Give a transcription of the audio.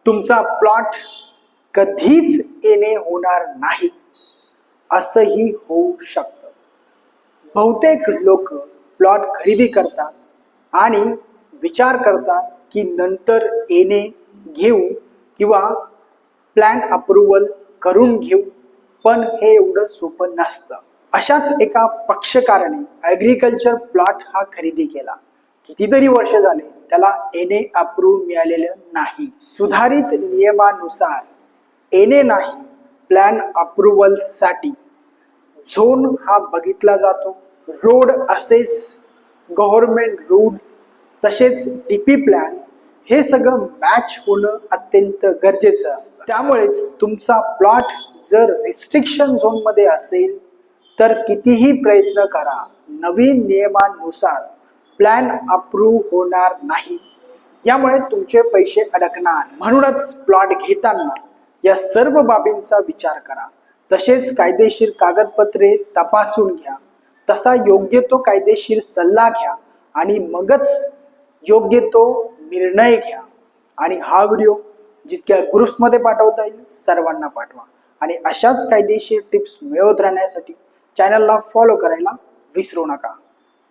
तुमचा प्लॉट कधीच येणे होणार नाही असंही होऊ शकतं. बहुतेक लोक प्लॉट खरेदी करतात आणि विचार करतात की नंतर येणे घेऊ किंवा प्लॅन अप्रूव्हल करून घेऊ, पण हे एवढं सोपं नसतं. अशाच एका पक्षकाराने ॲग्रिकल्चर प्लॉट हा खरेदी केला. कितीतरी वर्ष झाले त्याला एनए अप्रूव्ह मिळालेलं नाही. सुधारित नियमानुसार एनए नाही, प्लॅन अप्रूव्हल साठी झोन हा बघितला जातो. रोड असेच गव्हर्नमेंट रूल तसेच डीपी प्लॅन हे सगळं मॅच होणं अत्यंत गरजेचं असतं. त्यामुळेच तुमचा प्लॉट जर रिस्ट्रिक्शन झोन मध्ये असेल तर कितीही प्रयत्न करा, नवीन नियमानुसार प्लॅन अप्रूव्ह होणार नाही. यामुळे तुमचे पैसे अडकणार. म्हणूनच प्लॉट घेताना या सर्व बाबींचा विचार करा. तसेच कायदेशीर कागदपत्रे तपासून घ्या. तसा योग्य तो कायदेशीर सल्ला घ्या आणि मगच योग्य तो निर्णय घ्या. आणि हा व्हिडिओ जितक्या ग्रुप्समध्ये पाठवता येईल सर्वांना पाठवा. आणि अशाच कायदेशीर टिप्स मिळवत राहण्यासाठी चॅनलला फॉलो करायला विसरू नका.